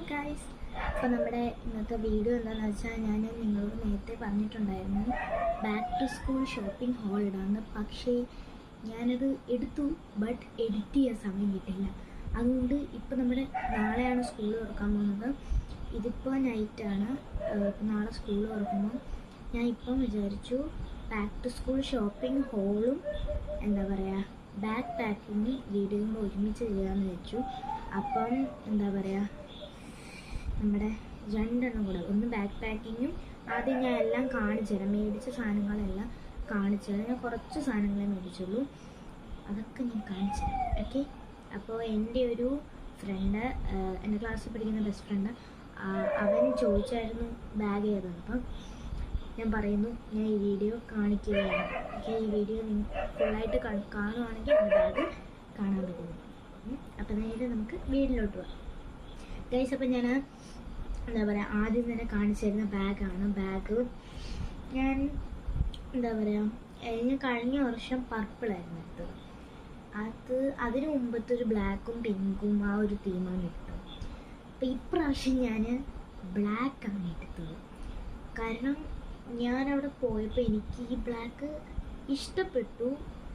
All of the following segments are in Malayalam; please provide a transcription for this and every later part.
ഗൈസ്, അപ്പോൾ നമ്മുടെ ഇന്നത്തെ വീഡിയോ എന്താണെന്ന് വെച്ചാൽ ഞാൻ നിങ്ങളോട് നേരത്തെ പറഞ്ഞിട്ടുണ്ടായിരുന്നു back to school shopping haul ഇടാന്ന്. പക്ഷേ ഞാനത് എടുത്തു, ബട്ട് എഡിറ്റ് ചെയ്യാൻ സമയം കിട്ടില്ല. അതുകൊണ്ട് ഇപ്പോൾ നമ്മുടെ നാളെയാണ് സ്കൂൾ തുറക്കാൻ പോകുന്നത്. ഇതിപ്പോൾ നൈറ്റാണ്. നാളെ സ്കൂൾ തുറക്കുമ്പോൾ ഞാൻ ഇപ്പം വിചാരിച്ചു ബാക്ക് ടു സ്കൂൾ ഷോപ്പിംഗ് ഹോളും എന്താ പറയുക ബാക്ക് പാക്കിങ് വീഡിയോയും ഒരുമിച്ച് ചെയ്യാമെന്ന് വെച്ചു. അപ്പം എന്താ പറയുക നമ്മുടെ രണ്ടെണ്ണം കൂടെ, ഒന്ന് ബാക്ക് പാക്കിങ്ങും ആദ്യം ഞാൻ എല്ലാം കാണിച്ചു തരാം. മേടിച്ച സാധനങ്ങളെല്ലാം കാണിച്ചു തരാം. ഞാൻ കുറച്ച് സാധനങ്ങളെ മേടിച്ചുള്ളൂ, അതൊക്കെ ഞാൻ കാണിച്ചു തരാം. ഓക്കെ. അപ്പോൾ എൻ്റെ ഒരു ഫ്രണ്ട്, എൻ്റെ ക്ലാസ്സിൽ പഠിക്കുന്ന ബെസ്റ്റ് ഫ്രണ്ട്, അവൻ ചോദിച്ചായിരുന്നു ബാഗ് ഏതെന്ന്. അപ്പം ഞാൻ പറയുന്നു ഞാൻ ഈ വീഡിയോ കാണിക്കുകയാണ്. ഓക്കെ, ഈ വീഡിയോ നിങ്ങൾ ഫുള്ളായിട്ട് കാണുവാണെങ്കിൽ എൻ്റെ ബാഗ് കാണാൻ പറ്റുന്നു. അപ്പം നേരെ നമുക്ക് വീട്ടിലോട്ട് പോകാം ഗൈസ്. അപ്പം ഞാൻ എന്താ പറയുക ആദ്യം തന്നെ കാണിച്ചു തരുന്ന ബാഗാണ്. ബാഗ് ഞാൻ എന്താ പറയുക ഞാൻ കഴിഞ്ഞ വർഷം പർപ്പിളായിരുന്നു എടുത്തത്. അതിന് മുമ്പത്തെ ഒരു ബ്ലാക്കും പിങ്കും ആ ഒരു തീമാണ് എടുത്തത്. അപ്പം ഇപ്രാവശ്യം ഞാൻ ബ്ലാക്കാണ് എടുത്തത്. കാരണം ഞാൻ അവിടെ പോയപ്പോൾ എനിക്ക് ഈ ബ്ലാക്ക് ഇഷ്ടപ്പെട്ടു.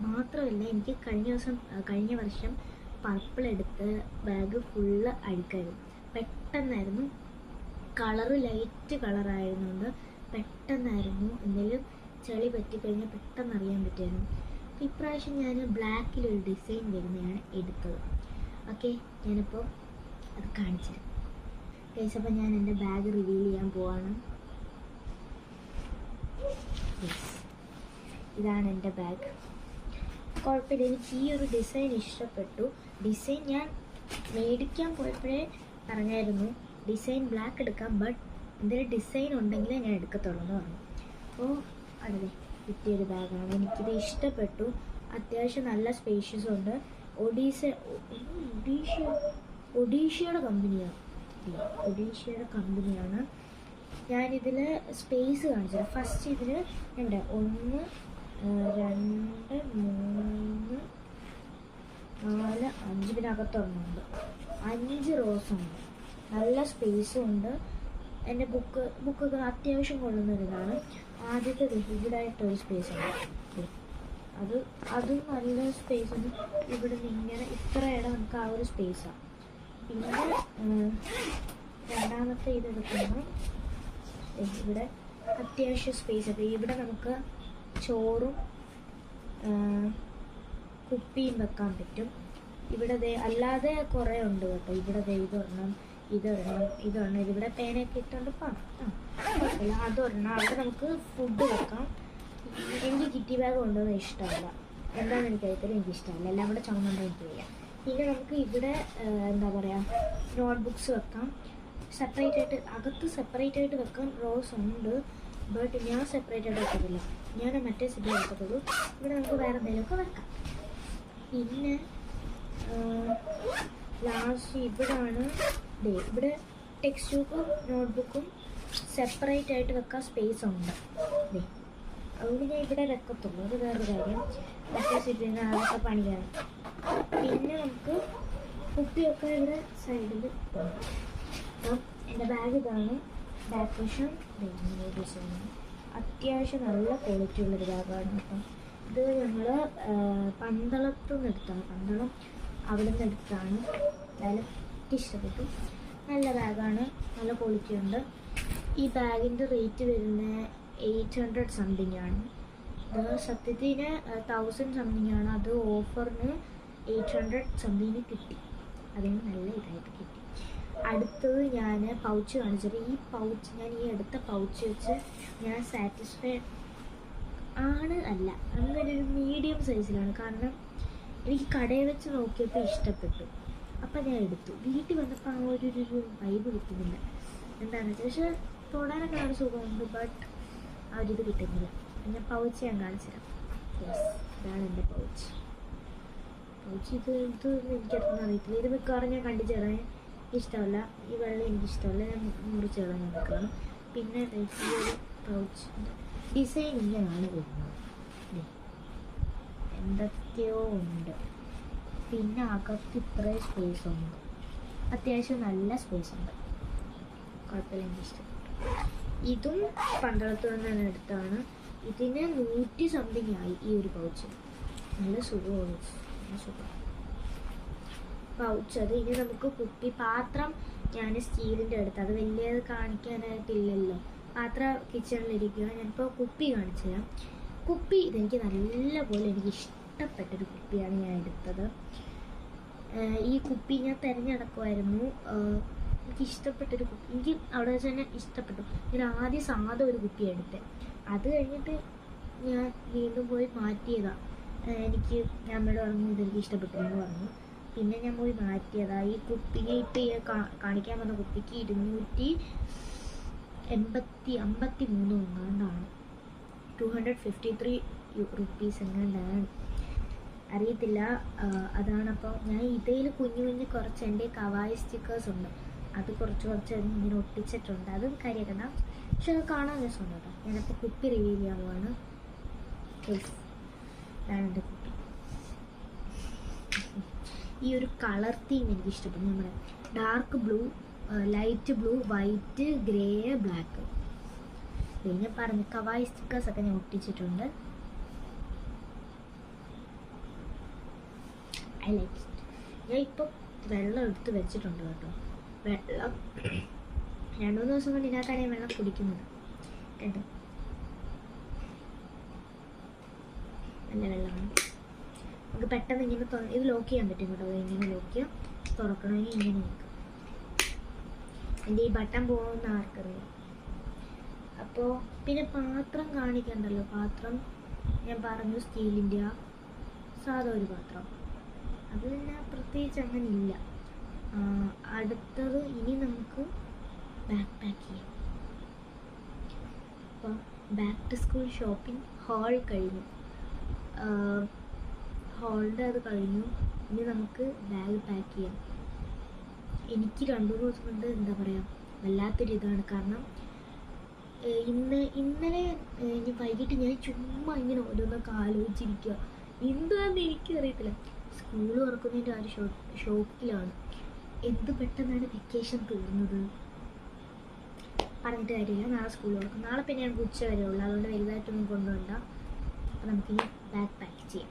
മാത്രമല്ല എനിക്ക് കഴിഞ്ഞ വർഷം പർപ്പിൾ എടുത്ത ബാഗ് ഫുള്ള് അഴുക്കായിരുന്നു. പെട്ടെന്നായിരുന്നു കളറ്, ലൈറ്റ് കളറായിരുന്നുകൊണ്ട് പെട്ടെന്നായിരുന്നു എന്തെങ്കിലും ചെളി പറ്റിക്കഴിഞ്ഞാൽ പെട്ടെന്ന് അറിയാൻ പറ്റുമായിരുന്നു. അപ്പോൾ ഇപ്രാവശ്യം ഞാൻ ബ്ലാക്കിലൊരു ഡിസൈൻ വരുന്നതാണ് എടുത്തത്. ഓക്കെ, ഞാനിപ്പോൾ അത് കാണിച്ചു തരാം ഗൈസ്. അപ്പോൾ ഞാൻ എൻ്റെ ബാഗ് റിവീൽ ചെയ്യാൻ പോവാണ്. ഇതാണ് എൻ്റെ ബാഗ്. കുഴപ്പമില്ല, എനിക്ക് ഈ ഒരു ഡിസൈൻ ഇഷ്ടപ്പെട്ടു. ഡിസൈൻ ഞാൻ മേടിക്കാൻ പോയപ്പോഴേ പറഞ്ഞായിരുന്നു ഡിസൈൻ ബ്ലാക്ക് എടുക്കാം, ബട്ട് എന്തെങ്കിലും ഡിസൈൻ ഉണ്ടെങ്കിലേ ഞാൻ എടുക്കത്തുള്ളൂ എന്ന് പറഞ്ഞു. അപ്പോൾ അതെ, കിട്ടിയൊരു ബാഗാണ്. എനിക്കിത് ഇഷ്ടപ്പെട്ടു. അത്യാവശ്യം നല്ല സ്പേഷ്യസ് ഉണ്ട്. ഒഡീഷയുടെ കമ്പനിയാണ്. ഞാനിതിൽ സ്പേസ് കാണിച്ചത്. ഫസ്റ്റ് ഇതിൽ ഉണ്ട് 1 2 3 4 5, ഇതിനകത്തൊന്നുണ്ട് 5 റോസുണ്ട്. നല്ല സ്പേസും ഉണ്ട്. എൻ്റെ ബുക്കൊക്കെ അത്യാവശ്യം കൊള്ളുന്നൊരിതാണ്. ആദ്യത്തെ ഇവിടായിട്ടൊരു സ്പേസ് ഉണ്ട്. അതും നല്ല സ്പേസ് ഉണ്ട്. ഇവിടെ നിന്ന് ഇങ്ങനെ ഇത്ര ഇടം നമുക്ക് ആ ഒരു സ്പേസാണ്. പിന്നെ രണ്ടാമത്തെ ഇതെടുക്കുമ്പോൾ ഇവിടെ അത്യാവശ്യം സ്പേസ്. അപ്പോൾ ഇവിടെ നമുക്ക് ചോറും കുപ്പിയും വെക്കാൻ പറ്റും. ഇവിടെ അല്ലാതെ കുറേ ഉണ്ട് കേട്ടോ. ഇവിടെ ഇതൊരെണ്ണം, ഇതിവിടെ പേനയൊക്കെ ഇട്ടുകൊണ്ട് കുഴപ്പമില്ല. അതൊരെണ്ണം. അവിടെ നമുക്ക് ഫുഡ് വെക്കാം. എനിക്ക് കിറ്റി ബാഗ് കൊണ്ടുവന്ന് ഇഷ്ടമല്ല. എന്താണെന്ന് എനിക്കറിയത്തില്ല, എനിക്കിഷ്ടമല്ല. എല്ലാം കൂടെ ചുമന്നുകൊണ്ട് എനിക്ക് വയ്യ. പിന്നെ നമുക്ക് ഇവിടെ എന്താ പറയുക നോട്ട്ബുക്സ് വെക്കാം. അകത്ത് സെപ്പറേറ്റ് ആയിട്ട് വെക്കാൻ റോസ് ഉണ്ട്, ബട്ട് ഞാൻ സെപ്പറേറ്റ് ആയിട്ട് വെക്കത്തില്ല. ഞാൻ മറ്റേ സിബിൽ വെക്കത്തുള്ളൂ. ഇവിടെ നമുക്ക് വേറെ എന്തെങ്കിലുമൊക്കെ വെക്കാം. പിന്നെ ലാസ്റ്റ് ഇവിടെ ടെക്സ്റ്റ് ബുക്കും നോട്ട്ബുക്കും സെപ്പറേറ്റ് ആയിട്ട് വെക്കാൻ സ്പേസ് ഉണ്ട്. അതുകൊണ്ട് ഞാൻ ഇവിടെ വെക്കത്തുള്ളൂ. അത് വേറൊരു കാര്യം. മറ്റേ സിബിൽ നിന്ന് അതൊക്കെ പണിയാണ്. പിന്നെ നമുക്ക് കുപ്പിയൊക്കെ ഇവിടെ സൈഡിൽ. അപ്പം എൻ്റെ ബാഗ് ഇതാണ്. ബാക്ക് വശം അത്യാവശ്യം നല്ല ക്വാളിറ്റി ഉള്ളൊരു ബാഗാണ്. അപ്പം ഇത് ഞങ്ങൾ പന്തളത്തു നിന്ന് എടുത്താണ്. പന്തളം അവിടെ നിന്ന് എടുത്താണ്. എന്തായാലും എനിക്ക് ഇഷ്ടപ്പെട്ടു. നല്ല ബാഗാണ്, നല്ല ക്വാളിറ്റി ഉണ്ട്. ഈ ബാഗിൻ്റെ റേറ്റ് വരുന്നത് 800 സംതിങ് ആണ്. ഇത് സത്യത്തിന് 1000 സംതിങ് ആണ്. അത് ഓഫറിന് 800 സംതിങ്ങിന് കിട്ടി. അതിന് നല്ല ഇതായിട്ട് കിട്ടി. അടുത്തത് ഞാൻ പൗച്ച് കാണിച്ചത്. ഞാൻ ഈ എടുത്ത പൗച്ച് വെച്ച് ഞാൻ സാറ്റിസ്ഫൈഡ് അല്ല, അങ്ങനെ ഒരു മീഡിയം സൈസിലാണ്. കാരണം എനിക്ക് കടയിൽ വെച്ച് നോക്കിയപ്പോൾ ഇഷ്ടപ്പെട്ടു. അപ്പം ഞാൻ എടുത്തു. വീട്ടിൽ വന്നപ്പോൾ ആ ഒരു വൈബ് കിട്ടുന്നില്ല. എന്താണെന്ന് വെച്ചാൽ പക്ഷേ തൊടാനൊക്കെ നല്ല സുഖമുണ്ട്, ബട്ട് ആ ഒരിത് കിട്ടുന്നില്ല. പിന്നെ പൗച്ച് ഞാൻ കാണിച്ചു തരാം. ഇതാണ് എൻ്റെ പൗച്ച്. ഇതൊന്നും എനിക്കതൊന്നും അറിയത്തില്ല. ഇത് മിക്കവാറും ഞാൻ കണ്ടിച്ചേരാൻ ഇഷ്ടമല്ല. ഈ വെള്ളം എനിക്കിഷ്ടമല്ല. ഞാൻ മുറിച്ച് കളഞ്ഞ് നിൽക്കുകയാണ്. പിന്നെ ഈ ഒരു പൗച്ച് ഡിസൈൻ ഇങ്ങനെയാണ് വരുന്നത്. എന്തൊക്കെയോ ഉണ്ട്. പിന്നെ അകത്ത് ഇത്രയും സ്പേസ് ഉണ്ട്. അത്യാവശ്യം നല്ല സ്പേസ് ഉണ്ട്. കുഴപ്പമില്ല, എനിക്ക് ഇഷ്ടപ്പെട്ടു. ഇതും പന്തളത്ത് നിന്നാണ് എടുത്താണ്. ഇതിന് 100 സംതിങ് ആയി ഈ ഒരു പൗച്ച്. നല്ല സുഖമാണ്, നല്ല സുഖം പൗച്ച്. അത് ഇനി നമുക്ക് കുപ്പി പാത്രം ഞാൻ സ്റ്റീലിൻ്റെ എടുത്ത്, അത് വലിയത് കാണിക്കാനായിട്ടില്ലല്ലോ. പാത്രം കിച്ചണിലിരിക്കുക. ഞാനിപ്പോൾ കുപ്പി കാണിച്ചു തരാം. കുപ്പി ഇതെനിക്ക് നല്ലപോലെ എനിക്ക് ഇഷ്ടപ്പെട്ടൊരു കുപ്പിയാണ് ഞാൻ എടുത്തത്. ഈ കുപ്പി ഞാൻ തിരഞ്ഞെടുക്കുമായിരുന്നു. എനിക്ക് ഇഷ്ടപ്പെട്ടൊരു കുപ്പി, എനിക്ക് അവിടെ വെച്ച് തന്നെ ഇഷ്ടപ്പെട്ടു. ഞാൻ ആദ്യം സാധാ ഒരു കുപ്പി എടുത്തത്. അത് കഴിഞ്ഞിട്ട് ഞാൻ വീണ്ടും പോയി മാറ്റിയതാണ്. എനിക്ക് അമ്മയോട് പറഞ്ഞു ഇതെനിക്ക് ഇഷ്ടപ്പെട്ടു എന്ന് പറഞ്ഞു. പിന്നെ ഞാൻ പോയി മാറ്റിയതാണ്. ഈ കുപ്പിക്ക് ഇപ്പം കാണിക്കാൻ വന്ന കുപ്പിക്ക് 253 എങ്ങാണ്ടാണ്, 253 റുപ്പീസ് എങ്ങാണ്ടാണ്, അറിയത്തില്ല. അതാണപ്പോൾ ഞാൻ ഇതിൽ കുഞ്ഞു കുറച്ച് എൻ്റെ കവായി സ്റ്റിക്കേഴ്സ് ഉണ്ട്, അത് കുറച്ച് ഇങ്ങനെ ഒട്ടിച്ചിട്ടുണ്ട്. അത് കാര്യമാക്കണ്ട, പക്ഷെ അത് കാണാൻ രസമുണ്ട് കേട്ടോ. ഞാനിപ്പോൾ കുപ്പി റിവീൽ ചെയ്യാൻ പോവാണ്. ഇതാണ് എൻ്റെ കുപ്പി. ഈ ഒരു കളർ തീം എനിക്ക് ഇഷ്ടപ്പെട്ടു. നമ്മുടെ dark blue, light blue, white, grey, black. പിന്നെ പറഞ്ഞു കവായി സ്റ്റിക്കേഴ്സ് ഒക്കെ ഞാൻ ഒട്ടിച്ചിട്ടുണ്ട്. I like it. ഞാൻ ഇപ്പോൾ വെള്ളം എടുത്ത് വെച്ചിട്ടുണ്ട് കേട്ടോ. വെള്ളം 2-3 ദിവസം കൊണ്ട് ഇതിനകത്താണ് ഞാൻ വെള്ളം കുടിക്കുന്നത് കേട്ടോ. നല്ല വെള്ളമാണ്. നമുക്ക് പെട്ടെന്ന് ഇങ്ങനെ ഇത് ലോക്ക് ചെയ്യാൻ പറ്റും കേട്ടോ. ഇങ്ങനെ ലോക്ക് ചെയ്യാം. തുറക്കണമെങ്കിൽ ഇങ്ങനെ നോക്കാം. എൻ്റെ ഈ ബട്ടൺ പോകുന്ന ആർക്കറിയാം. അപ്പോൾ പിന്നെ പാത്രം കാണിക്കണ്ടല്ലോ. പാത്രം ഞാൻ പറഞ്ഞു സ്റ്റീലിൻ്റെ സാധാ ഒരു പാത്രം, അത് പിന്നെ പ്രത്യേകിച്ച് അങ്ങനെ ഇല്ല. അടുത്തത് ഇനി നമുക്ക് ബാക്ക് പാക്ക് ചെയ്യാം. അപ്പോൾ back to school shopping hall കഴിഞ്ഞു, ഹാളിൻ്റെ അത് കഴിഞ്ഞു. ഇനി നമുക്ക് ബാഗ് പാക്ക് ചെയ്യാം. എനിക്ക് 2-3 ദിവസം കൊണ്ട് എന്താ പറയുക വല്ലാത്തൊരു ഇതാണ്. കാരണം ഇന്നലെ ഇനി വൈകിട്ട് ഞാൻ ചുമ്മാ ഇങ്ങനെ ഓരോന്നൊക്കെ ആലോചിച്ചിരിക്കുക. എന്താണെന്ന് എനിക്കറിയത്തില്ല. സ്കൂൾ തുറക്കുന്നതിൻ്റെ ആ ഒരു ഷോക്കിലാണ്. എന്ത് പെട്ടെന്നാണ് വെക്കേഷൻ തീർന്നത്. പറഞ്ഞിട്ട് കാര്യമില്ല. നാളെ സ്കൂൾ തുറക്കും. നാളെ പിന്നെ ഞങ്ങൾക്ക് ഉച്ച വരെ ഉള്ളൂ, അതുകൊണ്ട് വലുതായിട്ടൊന്നും കൊണ്ടുപോകണ്ട. അപ്പോൾ നമുക്കിനി ബാഗ് പാക്ക് ചെയ്യാം.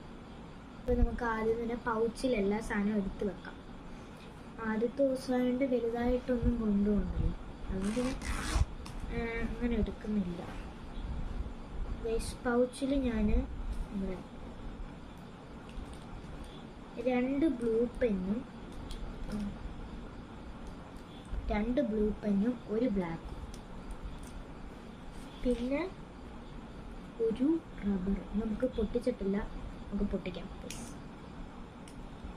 അപ്പോൾ നമുക്ക് ആദ്യം തന്നെ പൗച്ചിൽ എല്ലാ സാധനവും എടുത്ത് വെക്കാം. ആദ്യത്തെ ദിവസമായതുകൊണ്ട് വലുതായിട്ടൊന്നും കൊണ്ടുപോകണ്ടല്ലോ, അതുകൊണ്ട് അങ്ങനെ എടുക്കുന്നില്ല. വേസ്റ്റ് പൗച്ചിൽ ഞാൻ ഇവിടെ 2 ബ്ലൂ പെന്നും 1 ബ്ലാക്കും, പിന്നെ ഒരു റബ്ബർ. നമുക്ക് പൊട്ടിച്ചിട്ടില്ല, നമുക്ക് പൊട്ടിക്കാം.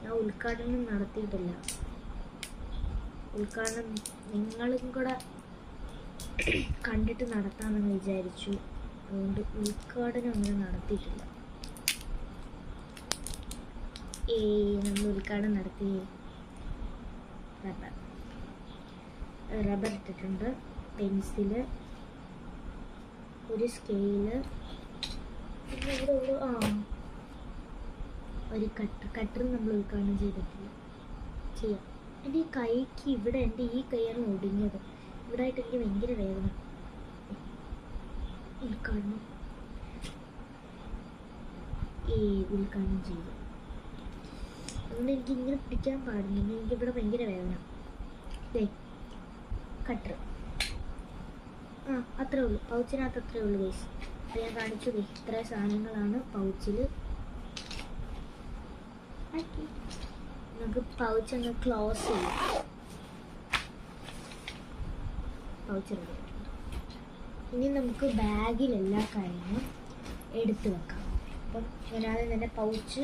ഞാൻ ഉദ്ഘാടനം നടത്തിയിട്ടില്ല. ഉദ്ഘാടനം നിങ്ങളും കൂടെ കണ്ടിട്ട് നടത്താമെന്ന് വിചാരിച്ചു. അതുകൊണ്ട് ഉദ്ഘാടനം അങ്ങനെ നടത്തിയിട്ടില്ല. നമ്മൾ ഉദ്ഘാടനം നടത്തി. റബ്ബർ ഇട്ടിട്ടുണ്ട്, പെൻസില്, ഒരു സ്കെയില്, പിന്നെ ഇവിടെ ഒരു കട്ടർ നമ്മൾ ഉദ്ഘാടനം ചെയ്തിട്ടില്ല. ചെയ്യാം. എൻ്റെ ഈ കൈക്ക് ഇവിടെ, എൻ്റെ ഈ കൈയാണ് ഒടിഞ്ഞത്. ഇവിടെ ആയിട്ട് എനിക്ക് ഭയങ്കര വേദന. ഉദ്ഘാടനം ഉദ്ഘാടനം ചെയ്തു. അതുകൊണ്ട് എനിക്ക് ഇങ്ങനെ പിടിക്കാൻ പാടില്ല. എനിക്കിവിടെ ഭയങ്കര വേദന. കട്ടർ അത്രേ ഉള്ളൂ. പൗച്ചിനകത്ത് അത്രേ ഉള്ളൂ ഗൈസ്. അപ്പോൾ ഞാൻ കാണിച്ചു. ഇത്ര സാധനങ്ങളാണ് പൗച്ചിൽ. നമുക്ക് പൗച്ച് ഒന്ന് ക്ലോസ് ചെയ്യാം. പൗച്ച് റെഡി ആയിട്ടുണ്ട്. ഇനി നമുക്ക് ബാഗിൽ എല്ലാ കാര്യങ്ങളും എടുത്ത് വെക്കാം. അപ്പം ഞാനാദ്യം തന്നെ പൗച്ച്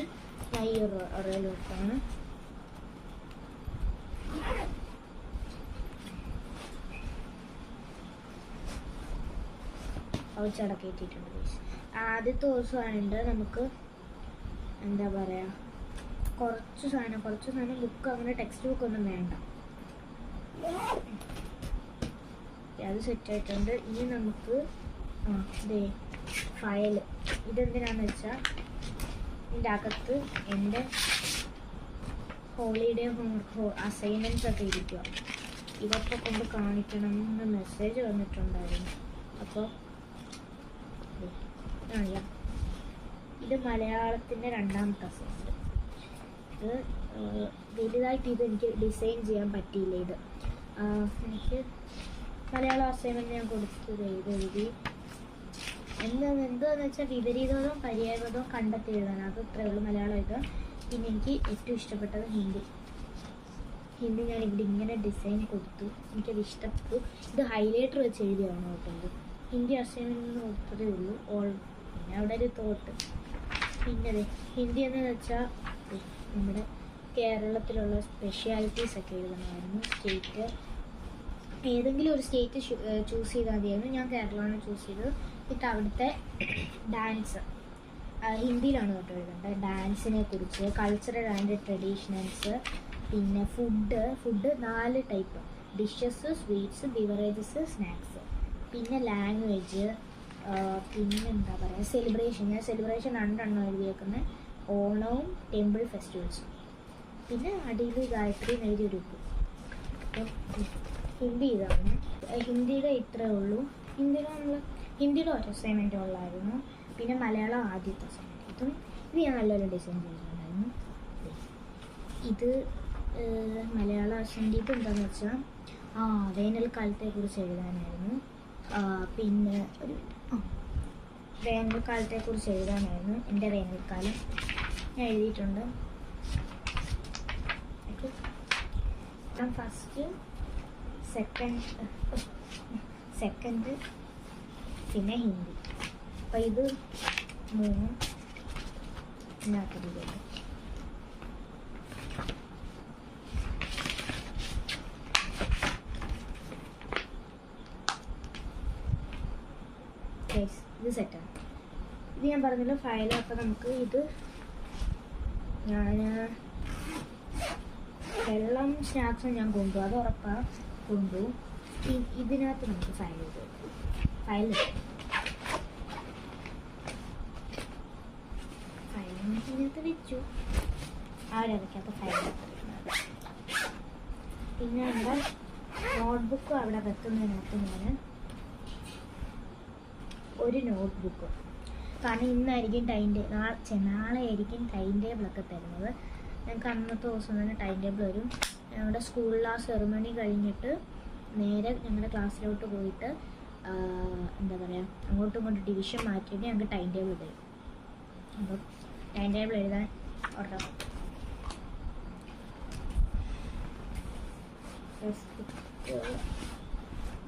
ഞാൻ ഈ ഒറയിൽ വെക്കാണ്. പൗച്ച് അടക്കി ഇട്ടിട്ടുണ്ട്. ആദ്യത്തെ ദിവസമാണിത്. നമുക്ക് എന്താ പറയുക കുറച്ച് സാധനം ബുക്ക്, അങ്ങനെ ടെക്സ്റ്റ് ബുക്ക് ഒന്നും വേണ്ട. അത് സെറ്റായിട്ടുണ്ട്. ഇനി നമുക്ക് ഫയൽ. ഇതെന്തിനാന്ന് വെച്ചാൽ ഇതിൻ്റെ അകത്ത് എൻ്റെ ഹോളിഡേ ഹോംവർക്ക് അസൈൻമെൻറ്റ്സ് ഒക്കെ ഇരിക്കുക. ഇതൊക്കെ കൊണ്ട് കാണിക്കണം എന്ന് മെസ്സേജ് വന്നിട്ടുണ്ടായിരുന്നു. അപ്പോൾ ഇത് മലയാളത്തിൻ്റെ രണ്ടാമത്തെ അസൈൻമെൻറ്റ്. ഇത് വലുതായിട്ട് എനിക്ക് ഡിസൈൻ ചെയ്യാൻ പറ്റിയില്ല. ഇത് എനിക്ക് മലയാളം അസൈൻമെൻറ്റ് ഞാൻ കൊടുത്തത് എഴുതി എന്താണെന്ന് വെച്ചാൽ വിപരീതവും പര്യായപദവും കണ്ടെത്തി എഴുതാൻ. അത് ഇത്രയേ ഉള്ളൂ മലയാളം ഇത്. പിന്നെ എനിക്ക് ഏറ്റവും ഇഷ്ടപ്പെട്ടത് ഹിന്ദി ഞാൻ ഇവിടെ ഇങ്ങനെ ഡിസൈൻ കൊടുത്തു, എനിക്കത് ഇഷ്ടപ്പെട്ടു. ഇത് ഹൈലൈറ്റർ വെച്ച് എഴുതിയാണ് കേട്ടോ. ഹിന്ദി അസൈൻമെൻറ്റ് കൊടുത്തതേ ഉള്ളൂ. പിന്നെ അവിടെ ഒരു തോട്ട്. പിന്നെ ഹിന്ദി എന്ന് വെച്ചാൽ നമ്മുടെ കേരളത്തിലുള്ള സ്പെഷ്യാലിറ്റീസ് ഒക്കെ എഴുതണമായിരുന്നു. സ്റ്റേറ്റ് ഏതെങ്കിലും ഒരു സ്റ്റേറ്റ് ചൂസ് ചെയ്താൽ മതിയായിരുന്നു. ഞാൻ കേരളമാണ് ചൂസ് ചെയ്തത്. എന്നിട്ട് അവിടുത്തെ ഡാൻസ് ഹിന്ദിയിലാണ് കേട്ടോ എഴുതേണ്ടത്. ഡാൻസിനെ കുറിച്ച്, കൾച്ചറൽ ആൻഡ് ട്രഡീഷണൽസ്, പിന്നെ food 4 type: dishes, sweets, beverages, snacks. പിന്നെ ലാംഗ്വേജ്, പിന്നെ എന്താ പറയുക, സെലിബ്രേഷൻ. ഞാൻ സെലിബ്രേഷൻ 2 എണ്ണം എഴുതിയേക്കുന്നത്, ഓണവും ടെമ്പിൾ ഫെസ്റ്റിവൽസും. പിന്നെ അടിയിൽ ഗായത്രി എഴുതി എടുക്കും. ഹിന്ദി ഇതാണ്. ഹിന്ദിയുടെ ഇത്രയേ ഉള്ളൂ. ഹിന്ദിയുടെ ഒരു അസൈൻമെൻറ്റ് ഉള്ളായിരുന്നു. പിന്നെ മലയാളം ആദ്യത്തെ അസൈൻമെൻറ്റ്. ഇത് ഞാൻ നല്ലൊരു ഡിസൈൻ ചെയ്തിട്ടുണ്ടായിരുന്നു. ഇത് മലയാളം അസൈൻമെൻറ്റ് എന്താണെന്ന് വെച്ചാൽ വേനൽക്കാലത്തെക്കുറിച്ച് എഴുതാനായിരുന്നു. പിന്നെ വേനൽക്കാലത്തെക്കുറിച്ച് എഴുതാനായിരുന്നു. എൻ്റെ വേനൽക്കാലം ഞാൻ എഴുതിയിട്ടുണ്ട്. ഫസ്റ്റ് സെക്കൻഡ് പിന്നെ ഹിന്ദി. അപ്പോൾ ഇത് 3 ഇതിനകത്ത്. ഇത് സെറ്റാണ്. ഇത് ഞാൻ പറഞ്ഞല്ലോ ഫയൽ. അപ്പോൾ നമുക്ക് ഇത് ഞാൻ വെള്ളം സ്നാക്സും ഞാൻ കൊണ്ടുപോകും, അത് ഉറപ്പാണ് കൊണ്ടുപോകും. ഇതിനകത്ത് നമുക്ക് ഫയലിനകത്ത് വെച്ചു. അവരതൊക്കെയപ്പോൾ ഫയലിനകത്ത് വെക്കുന്നത്. പിന്നെ നമ്മുടെ നോട്ട്ബുക്കും അവിടെ വെക്കുന്നതിനകത്ത് ഞാൻ ഒരു നോട്ട്ബുക്ക്, കാരണം ഇന്നായിരിക്കും നാളെ ആയിരിക്കും ടൈം ടേബിളൊക്കെ തരുന്നത്. ഞങ്ങൾക്ക് അന്നത്തെ ദിവസം തന്നെ ടൈം ടേബിൾ വരും. ഞങ്ങളുടെ സ്കൂളിൽ ആ സെറിമണി കഴിഞ്ഞിട്ട് നേരെ ഞങ്ങളുടെ ക്ലാസ്സിലോട്ട് പോയിട്ട് എന്താ പറയുക, അങ്ങോട്ടും ഇങ്ങോട്ടും ഡിവിഷൻ മാറ്റിയിട്ട് ഞങ്ങൾക്ക് ടൈം ടേബിൾ തരും. അപ്പം ടൈം ടേബിൾ എഴുതാൻ ഓർഡർ.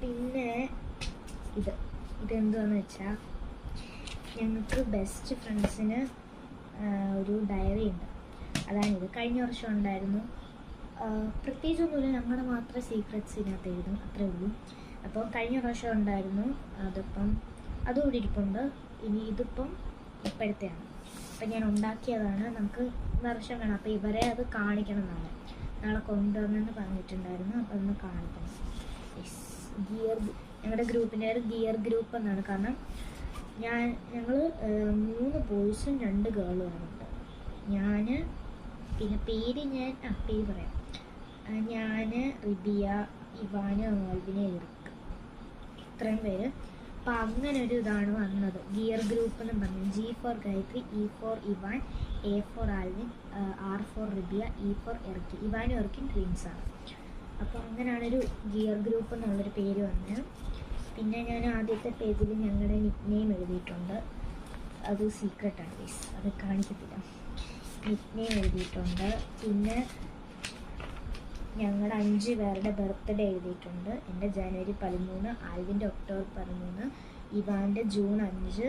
പിന്നെ ഇതെന്താണെന്ന് വെച്ചാൽ ഞങ്ങൾക്ക് ബെസ്റ്റ് ഫ്രണ്ട്സിന് ഒരു ഡയറി ഉണ്ട്. അതാണിത്. കഴിഞ്ഞ വർഷം ഉണ്ടായിരുന്നു. പ്രത്യേകിച്ചൊന്നുമില്ല, ഞങ്ങളുടെ മാത്രം സീക്രറ്റ്സ് ഇതിനകത്ത് എഴുതും, അത്രേ ഉള്ളൂ. അപ്പോൾ കഴിഞ്ഞ പ്രാവശ്യം ഉണ്ടായിരുന്നു, അതുകൂടി ഇരിപ്പുണ്ട്. ഇനി ഇതിപ്പം ഇപ്പോഴത്തെയാണ്. അപ്പം ഞാൻ ഉണ്ടാക്കിയതാണ്. നമുക്ക് വർഷം വേണം. അപ്പോൾ ഇവരെ അത് കാണിക്കണം. നാളെ കൊണ്ടുവന്നെന്ന് പറഞ്ഞിട്ടുണ്ടായിരുന്നു. അപ്പോൾ അതൊന്ന് കാണിക്കണം. ഞങ്ങളുടെ ഗ്രൂപ്പിൻ്റെ പേര് ഗിയർ ഗ്രൂപ്പ് എന്നാണ്. കാരണം ഞങ്ങൾ 3 ബോയ്സും 2 ഗേളുമാണ്. ഞാൻ പിന്നെ പേര് പറയാം. ഞാൻ, റിബിയ, ഇവാന്, ആൽവിന്, എറിക്, ഇത്രയും പേര്. അപ്പം അങ്ങനെ ഒരു ഇതാണ് വന്നത്, ഗിയർ ഗ്രൂപ്പ് എന്ന് പറഞ്ഞു. G for Gayathri, E for Ivan, A for Alvin, R for Ribiya, E for Eric. ഇവാനും എറിക്കും ട്വിൻസാണ്. അപ്പോൾ അങ്ങനെയാണൊരു ഗിയർ ഗ്രൂപ്പ് എന്നുള്ളൊരു പേര് വന്നത്. പിന്നെ ഞാൻ ആദ്യത്തെ പേജിൽ ഞങ്ങളുടെ നിക്ക് നെയിം എഴുതിയിട്ടുണ്ട്. അത് സീക്രട്ടാണ് ഗൈസ്, അത് കാണിക്കത്തില്ല. നിക്ക് നെയിം എഴുതിയിട്ടുണ്ട്. പിന്നെ ഞങ്ങളുടെ 5 പേരുടെ ബർത്ത്ഡേ എഴുതിയിട്ടുണ്ട്. എൻ്റെ ജനുവരി 13, ആൽവിൻ്റെ ഒക്ടോബർ 13, ഇവാൻ്റെ ജൂൺ 5,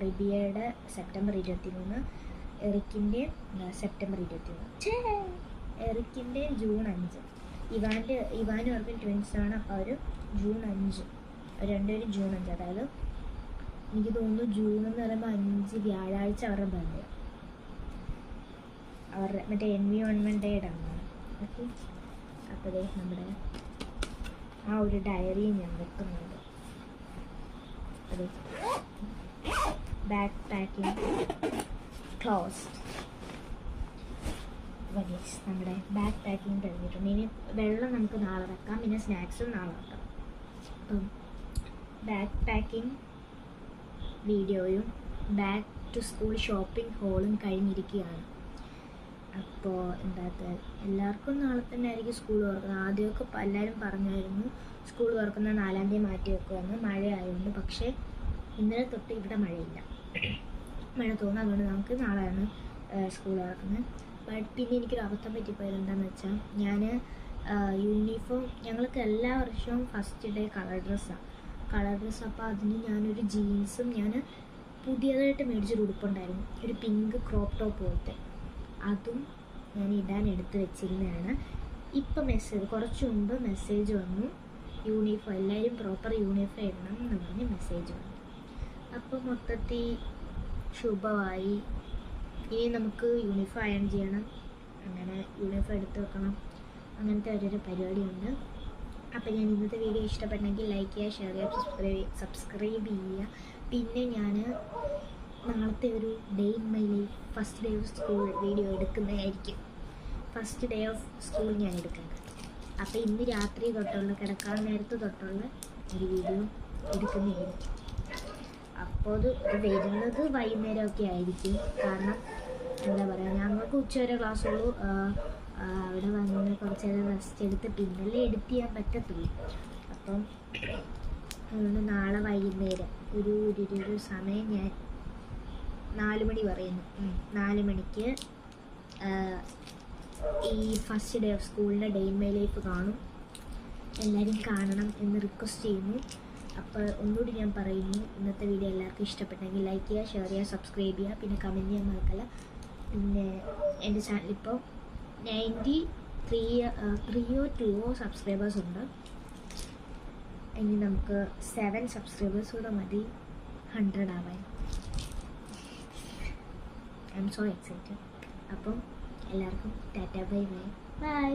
റിബിയയുടെ സെപ്റ്റംബർ 23, എറിക്കിൻ്റെ സെപ്റ്റംബർ 23, എറിക്കിൻ്റെ ജൂൺ 5. ഇവാനും എറിക്കും ട്വിൻസാണ്. അപ്പോൾ അവർ ജൂൺ 5, രണ്ടുപേരും ജൂൺ 5. അതായത് എനിക്ക് തോന്നുന്നു ജൂൺ എന്ന് പറയുമ്പോൾ 5 വ്യാഴാഴ്ച അവരുടെ ബർത്ത്ഡേ, അവരുടെ മറ്റേ എൻവിയോൺമെൻറ്റ് ഡേയുടെ അന്നാണ്. ഓക്കെ, അപ്പോൾ നമ്മുടെ ആ ഒരു ഡയറി ഞാൻ വെക്കുന്നുണ്ട്. അതെ, ബാക്ക് പാക്കിംഗ് ക്ലോസ്ഡ്. അപ്പോൾ ഗൈസ് നമ്മുടെ ബാഗ് പാക്കിങ് കഴിഞ്ഞിട്ടുണ്ട്. ഇനി വെള്ളം നമുക്ക് നാളെ വെക്കാം, പിന്നെ സ്നാക്സും നാളെ വെക്കാം. അപ്പം ബാഗ് പാക്കിങ് വീഡിയോയും ബാക്ക് ടു സ്കൂൾ ഷോപ്പിംഗ് ഹോളും കഴിഞ്ഞിരിക്കുകയാണ്. അപ്പോൾ എല്ലാവർക്കും നാളെ തന്നെ ആയിരിക്കും സ്കൂൾ തുറക്കുന്നത്. ആദ്യമൊക്കെ എല്ലാവരും പറഞ്ഞായിരുന്നു സ്കൂൾ തുറക്കുന്ന 4-ാം തീയതി മാറ്റി വെക്കുമെന്ന്, മഴ ആയതുകൊണ്ട്. പക്ഷേ ഇന്നലെ തൊട്ട് ഇവിടെ മഴയില്ല, മഴ തോന്നുന്നു. അതുകൊണ്ട് നമുക്ക് നാളെയാണ് സ്കൂൾ തുറക്കുന്നത്. ബട്ട് പിന്നെ എനിക്കൊരു അബദ്ധം പറ്റിപ്പോയത് എന്താണെന്ന് വെച്ചാൽ, ഞാൻ യൂണിഫോം ഞങ്ങൾക്ക് എല്ലാ വർഷവും ഫസ്റ്റ് ഡേ കളർ ഡ്രസ്സാണ്. അപ്പോൾ അതിന് ഞാനൊരു ജീൻസും ഞാൻ പുതിയതായിട്ട് മേടിച്ചൊരു ഉടുപ്പുണ്ടായിരുന്നു, ഒരു പിങ്ക് ക്രോപ്പ് ടോപ്പ് പോലത്തെ, അതും ഞാൻ ഇടാൻ എടുത്ത് വെച്ചിരുന്നതാണ്. ഇപ്പം കുറച്ച് മുമ്പ് മെസ്സേജ് വന്നു, യൂണിഫോം എല്ലാവരും പ്രോപ്പർ യൂണിഫോം ഇടണം എന്ന് പറഞ്ഞ് മെസ്സേജ് വന്നു. അപ്പോൾ മൊത്തത്തിൽ ശുഭമായി. ഇനി നമുക്ക് യൂണിഫോം അയൺ ചെയ്യണം, അങ്ങനെ യൂണിഫോം എടുത്ത് വെക്കണം, അങ്ങനത്തെ ഓരോരോ പരിപാടിയുണ്ട്. അപ്പോൾ ഞാൻ ഇന്നത്തെ വീഡിയോ ഇഷ്ടപ്പെട്ടെങ്കിൽ ലൈക്ക് ചെയ്യുക, ഷെയർ ചെയ്യുക, സബ്സ്ക്രൈബ് ചെയ്യുക. പിന്നെ ഞാൻ നാളത്തെ ഒരു day in my life first day of school video എടുക്കുന്നതായിരിക്കും. ഫസ്റ്റ് ഡേ ഓഫ് സ്കൂൾ ഞാൻ എടുക്കുന്നത്. അപ്പോൾ ഇന്ന് രാത്രി തൊട്ടുള്ള, കിടക്കാൻ നേരത്ത് തൊട്ടുള്ള ഒരു വീഡിയോ എടുക്കുന്നതായിരിക്കും. അപ്പോൾ അത് വരുന്നത് വൈകുന്നേരമൊക്കെ ആയിരിക്കും. കാരണം എന്താ പറയുക, ഞങ്ങൾക്ക് ഉച്ചവരെ ക്ലാസ്സുള്ളൂ. അവിടെ വന്ന് കുറച്ച് നേരം റെസ്റ്റ് എടുത്ത് പിന്നല്ലേ എഡിറ്റ് ചെയ്യാൻ പറ്റത്തുള്ളൂ. അപ്പം അതുകൊണ്ട് നാളെ വൈകുന്നേരം ഒരു സമയം ഞാൻ 4 മണി പറയുന്നു, 4 മണിക്ക് ഈ ഫസ്റ്റ് ഡേ ഓഫ് സ്കൂളിൻ്റെ ഡേ ഇൻ മൈ ലൈഫ് കാണും. എല്ലാവരും കാണണം എന്ന് റിക്വസ്റ്റ് ചെയ്യുന്നു. അപ്പോൾ ഒന്നുകൂടി ഞാൻ പറയുന്നു, ഇന്നത്തെ വീഡിയോ എല്ലാവർക്കും ഇഷ്ടപ്പെട്ടെങ്കിൽ ലൈക്ക് ചെയ്യുക, ഷെയർ ചെയ്യുക, സബ്സ്ക്രൈബ് ചെയ്യുക, പിന്നെ കമൻറ്റ് ചെയ്യാൻ മറക്കല്ല. പിന്നെ എൻ്റെ ചാനൽ ഇപ്പോൾ 93 or 2 സബ്സ്ക്രൈബേഴ്സ് ഉണ്ട്. ഇനി നമുക്ക് 7 സബ്സ്ക്രൈബേഴ്സ് കൂടെ മതി 100 ആവാൻ. I M so excited. അപ്പം എല്ലാവർക്കും ടാറ്റ, ബൈ ബൈ.